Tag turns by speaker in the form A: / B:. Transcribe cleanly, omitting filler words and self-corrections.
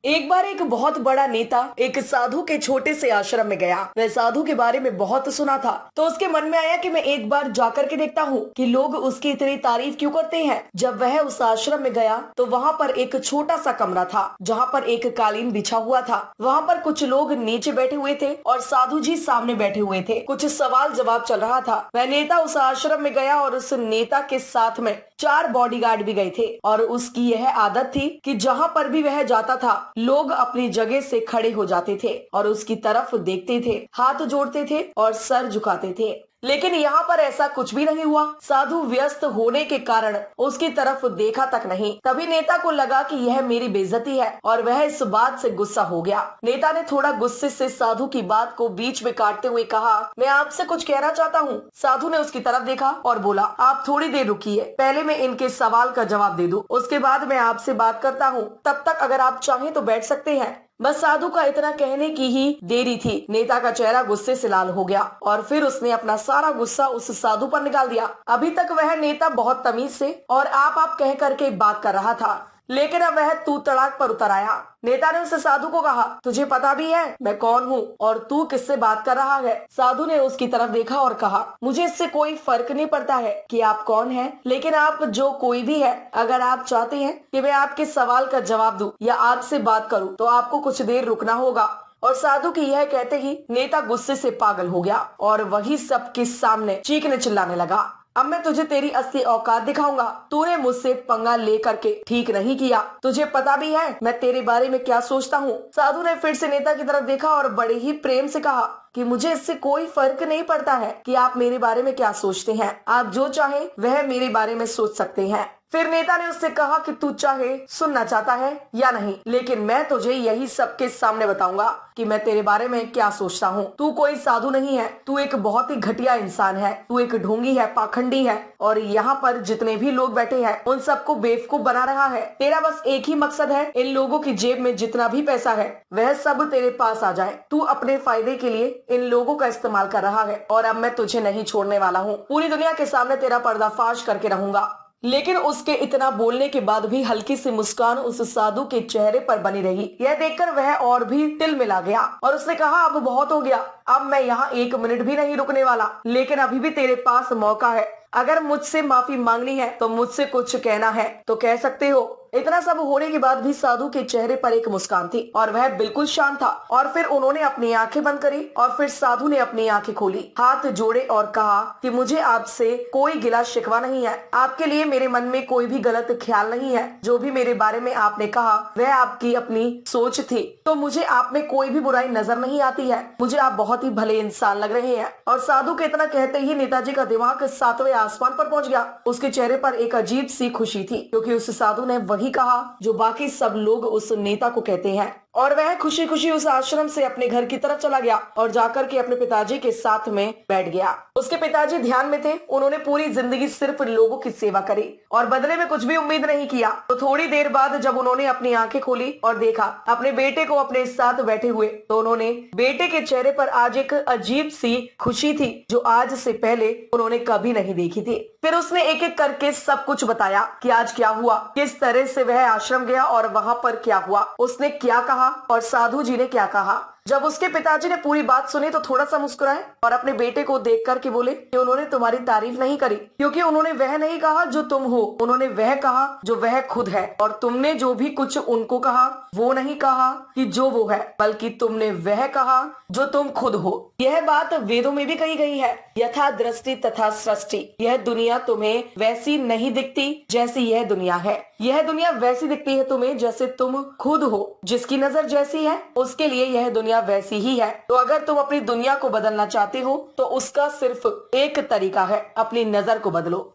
A: एक बार एक बहुत बड़ा नेता एक साधु के छोटे से आश्रम में गया। वह साधु के बारे में बहुत सुना था, तो उसके मन में आया कि मैं एक बार जाकर के देखता हूँ कि लोग उसकी इतनी तारीफ क्यों करते हैं। जब वह उस आश्रम में गया तो वहाँ पर एक छोटा सा कमरा था, जहाँ पर एक कालीन बिछा हुआ था। वहाँ पर कुछ लोग नीचे बैठे हुए थे और साधु जी सामने बैठे हुए थे। कुछ सवाल जवाब चल रहा था। वह नेता उस आश्रम में गया और उस नेता के साथ में 4 बॉडीगार्ड भी गए थे और उसकी यह आदत थी कि जहाँ पर भी वह जाता था लोग अपनी जगह से खड़े हो जाते थे और उसकी तरफ देखते थे, हाथ जोड़ते थे और सर झुकाते थे। लेकिन यहाँ पर ऐसा कुछ भी नहीं हुआ। साधु व्यस्त होने के कारण उसकी तरफ देखा तक नहीं। तभी नेता को लगा कि यह मेरी बेइज्जती है और वह इस बात से गुस्सा हो गया। नेता ने थोड़ा गुस्से से साधु की बात को बीच में काटते हुए कहा, मैं आपसे कुछ कहना चाहता हूँ। साधु ने उसकी तरफ देखा और बोला, आप थोड़ी देर रुकिए, पहले मैं इनके सवाल का जवाब दे दूं, उसके बाद मैं आपसे बात करता हूँ। तब तक अगर आप चाहें तो बैठ सकते हैं। बस साधु का इतना कहने की ही देरी थी। नेता का चेहरा गुस्से से लाल हो गया और फिर उसने अपना सारा गुस्सा उस साधु पर निकाल दिया। अभी तक वह नेता बहुत तमीज से और आप कह करके बात कर रहा था, लेकिन अब वह तू तड़ाक पर उतर आया। नेता ने उस साधु को कहा, तुझे पता भी है मैं कौन हूँ और तू किससे बात कर रहा है। साधु ने उसकी तरफ देखा और कहा, मुझे इससे कोई फर्क नहीं पड़ता है कि आप कौन हैं, लेकिन आप जो कोई भी है, अगर आप चाहते हैं कि मैं आपके सवाल का जवाब दूं या आपसे बात करूं तो आपको कुछ देर रुकना होगा। और साधु की यह कहते ही नेता गुस्से से पागल हो गया और वही सबके सामने चीखने चिल्लाने लगा, अब मैं तुझे तेरी असली औकात दिखाऊंगा। तूने मुझसे पंगा ले करके ठीक नहीं किया। तुझे पता भी है मैं तेरे बारे में क्या सोचता हूँ। साधु ने फिर से नेता की तरफ देखा और बड़े ही प्रेम से कहा कि मुझे इससे कोई फर्क नहीं पड़ता है कि आप मेरे बारे में क्या सोचते हैं। आप जो चाहे वह मेरे बारे में सोच सकते हैं। फिर नेता ने उससे कहा कि तू चाहे सुनना चाहता है या नहीं, लेकिन मैं तुझे यही सबके सामने बताऊंगा कि मैं तेरे बारे में क्या सोचता हूँ। तू कोई साधु नहीं है, तू एक बहुत ही घटिया इंसान है, तू एक ढोंगी है, पाखंडी है और यहाँ पर जितने भी लोग बैठे हैं उन सबको बेवकूफ बना रहा है। तेरा बस एक ही मकसद है, इन लोगों की जेब में जितना भी पैसा है वह सब तेरे पास आ जाए। तू अपने फायदे के लिए इन लोगों का इस्तेमाल कर रहा है और अब मैं तुझे नहीं छोड़ने वाला हूँ। पूरी दुनिया के सामने तेरा पर्दाफाश करके रहूंगा। लेकिन उसके इतना बोलने के बाद भी हल्की सी मुस्कान उस साधु के चेहरे पर बनी रही। यह देखकर वह और भी तिल मिला गया और उसने कहा, अब बहुत हो गया, अब मैं यहाँ 1 मिनट भी नहीं रुकने वाला, लेकिन अभी भी तेरे पास मौका है। अगर मुझसे माफी मांगनी है तो मुझसे कुछ कहना है तो कह सकते हो। इतना सब होने के बाद भी साधु के चेहरे पर एक मुस्कान थी और वह बिल्कुल शांत था। और फिर उन्होंने अपनी आंखें बंद करी और फिर साधु ने अपनी आंखें खोली, हाथ जोड़े और कहा कि मुझे आपसे कोई गिला शिकवा नहीं है। आपके लिए मेरे मन में कोई भी गलत ख्याल नहीं है। जो भी मेरे बारे में आपने कहा वह आपकी अपनी सोच थी, तो मुझे आप में कोई भी बुराई नजर नहीं आती है। मुझे आप बहुत ही भले इंसान लग रहे हैं। और साधु के इतना कहते ही नेताजी का दिमाग 7वें आसमान पर पहुंच गया। उसके चेहरे पर एक अजीब सी खुशी थी, क्योंकि उस साधु ने वही कहा जो बाकी सब लोग उस नेता को कहते हैं। और वह खुशी खुशी उस आश्रम से अपने घर की तरफ चला गया और जाकर के अपने पिताजी के साथ में बैठ गया। उसके पिताजी ध्यान में थे। उन्होंने पूरी जिंदगी सिर्फ लोगों की सेवा करी और बदले में कुछ भी उम्मीद नहीं किया। तो थोड़ी देर बाद जब उन्होंने अपनी आंखें खोली और देखा अपने बेटे को अपने साथ बैठे हुए, तो उन्होंने बेटे के चेहरे पर आज एक अजीब सी खुशी थी जो आज से पहले उन्होंने कभी नहीं देखी थी। फिर उसने एक एक करके सब कुछ बताया कि आज क्या हुआ, किस तरह से वह आश्रम गया और वहाँ पर क्या हुआ, उसने क्या कहा और साधु जी ने क्या कहा। जब उसके पिताजी ने पूरी बात सुनी तो थोड़ा सा मुस्कुराए और अपने बेटे को देख करके बोले कि उन्होंने तुम्हारी तारीफ नहीं करी, क्योंकि उन्होंने वह नहीं कहा जो तुम हो, उन्होंने वह कहा जो वह खुद है। और तुमने जो भी कुछ उनको कहा वो नहीं कहा कि जो वो है, बल्कि तुमने वह कहा जो तुम खुद हो। यह बात वेदों में भी कही गई है, यथा दृष्टि तथा सृष्टि। यह दुनिया तुम्हें वैसी नहीं दिखती जैसी यह दुनिया है। यह दुनिया वैसी दिखती है तुम्हें जैसे तुम खुद हो। जिसकी नजर जैसी है उसके लिए यह दुनिया वैसी ही है। तो अगर तुम अपनी दुनिया को बदलना चाहते हो तो उसका सिर्फ एक तरीका है, अपनी नजर को बदलो।